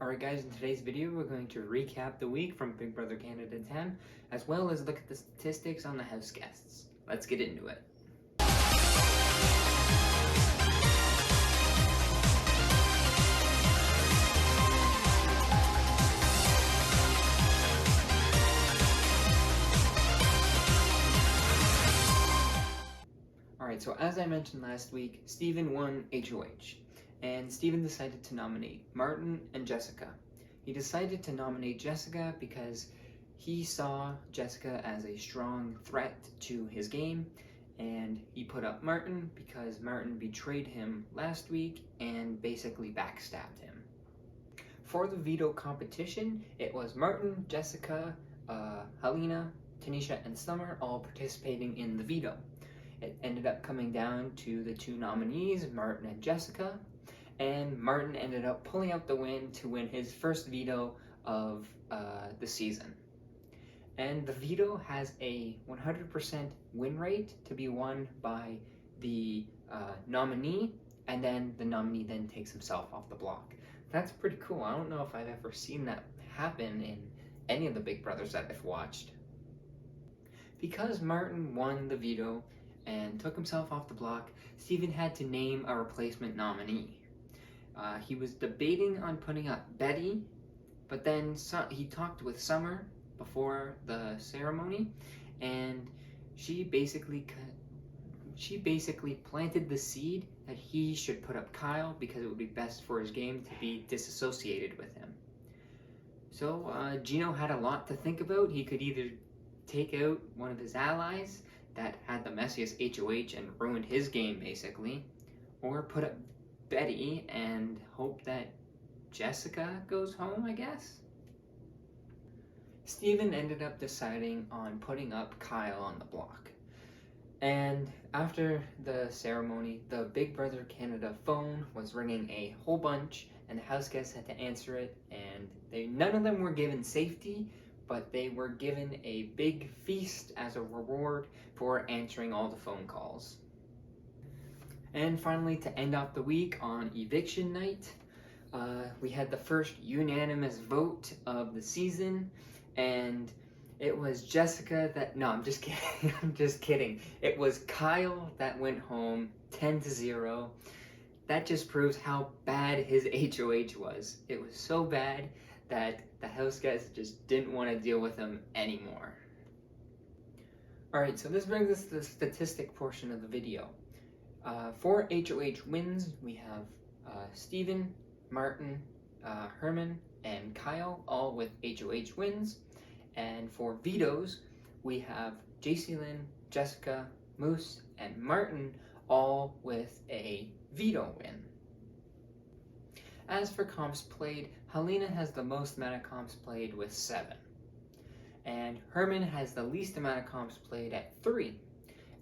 Alright guys, in today's video we're going to recap the week from Big Brother Canada 10, as well as look at the statistics on the house guests. Let's get into it. Alright, so as I mentioned last week, Steven won HOH, and Steven decided to nominate Martin and Jessica. He decided to nominate Jessica because he saw Jessica as a strong threat to his game, and he put up Martin because Martin betrayed him last week and basically backstabbed him. For the veto competition, it was Martin, Jessica, Helena, Tanisha, and Summer all participating in the veto. It ended up coming down to the two nominees, Martin and Jessica, and Martin ended up pulling out the win to win his first veto of the season. And the veto has a 100% win rate to be won by the nominee, and then the nominee then takes himself off the block. That's pretty cool. I don't know if I've ever seen that happen in any of the Big Brothers that I've watched. Because Martin won the veto and took himself off the block, Steven had to name a replacement nominee. He was debating on putting up Betty, but then he talked with Summer before the ceremony, and she basically planted the seed that he should put up Kyle because it would be best for his game to be disassociated with him. So Gino had a lot to think about. He could either take out one of his allies that had the messiest HOH and ruined his game basically, or put up Betty and hope that Jessica goes home, I guess. Steven ended up deciding on putting up Kyle on the block. And after the ceremony, the Big Brother Canada phone was ringing a whole bunch, and the house guests had to answer it, and none of them were given safety, but they were given a big feast as a reward for answering all the phone calls. And finally, to end off the week on eviction night, we had the first unanimous vote of the season, and it was Jessica that, no, I'm just kidding, I'm just kidding. It was Kyle that went home 10-0. That just proves how bad his HOH was. It was so bad that the house guests just didn't want to deal with him anymore. Alright, so this brings us to the statistic portion of the video. For HOH wins, we have Steven, Martin, Herman, and Kyle, all with HOH wins. And for vetoes, we have JC Lynn, Jessica, Moose, and Martin, all with a veto win. As for comps played, Helena has the most amount of comps played with 7. And Herman has the least amount of comps played at 3.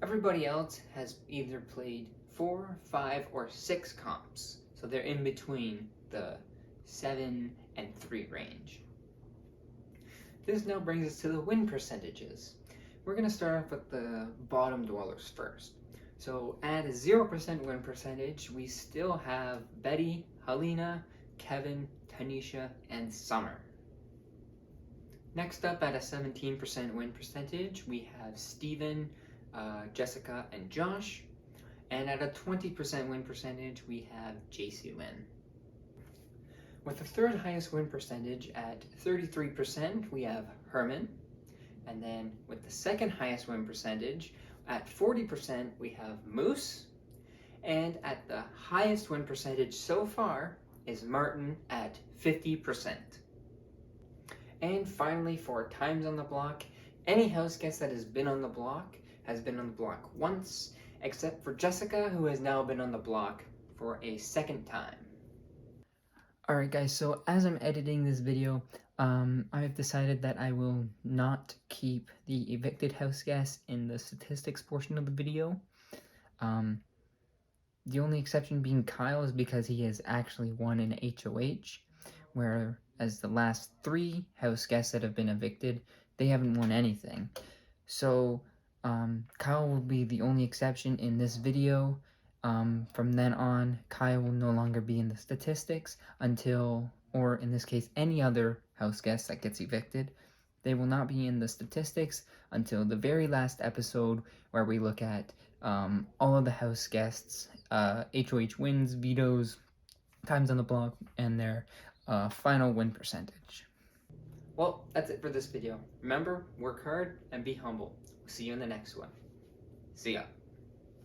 Everybody else has either played 4, 5, or 6 comps. So they're in between the 7 and 3 range. This now brings us to the win percentages. We're going to start off with the bottom dwellers first. So at a 0% win percentage, we still have Betty, Helena, Kevin, Tanisha, and Summer. Next up at a 17% win percentage, we have Steven, Jessica, and Josh. And at a 20% win percentage, we have JC Lynn. With the third highest win percentage at 33%, we have Herman. And then with the second highest win percentage at 40%, we have Moose. And at the highest win percentage so far is Martin at 50%. And finally, for times on the block, any house guest that has been on the block has been on the block once, except for Jessica, who has now been on the block for a second time. Alright guys, so as I'm editing this video, I've decided that I will not keep the evicted house guest in the statistics portion of the video. The only exception being Kyle is because he has actually won an HOH, whereas the last 3 house guests that have been evicted, they haven't won anything. So Kyle will be the only exception in this video. From then on, Kyle will no longer be in the statistics until or in this case, any other house guest that gets evicted, they will not be in the statistics until the very last episode where we look at all of the house guests, HOH wins, vetoes, times on the block, and their final win percentage. Well, that's it for this video. Remember, work hard and be humble. See you in the next one. See ya.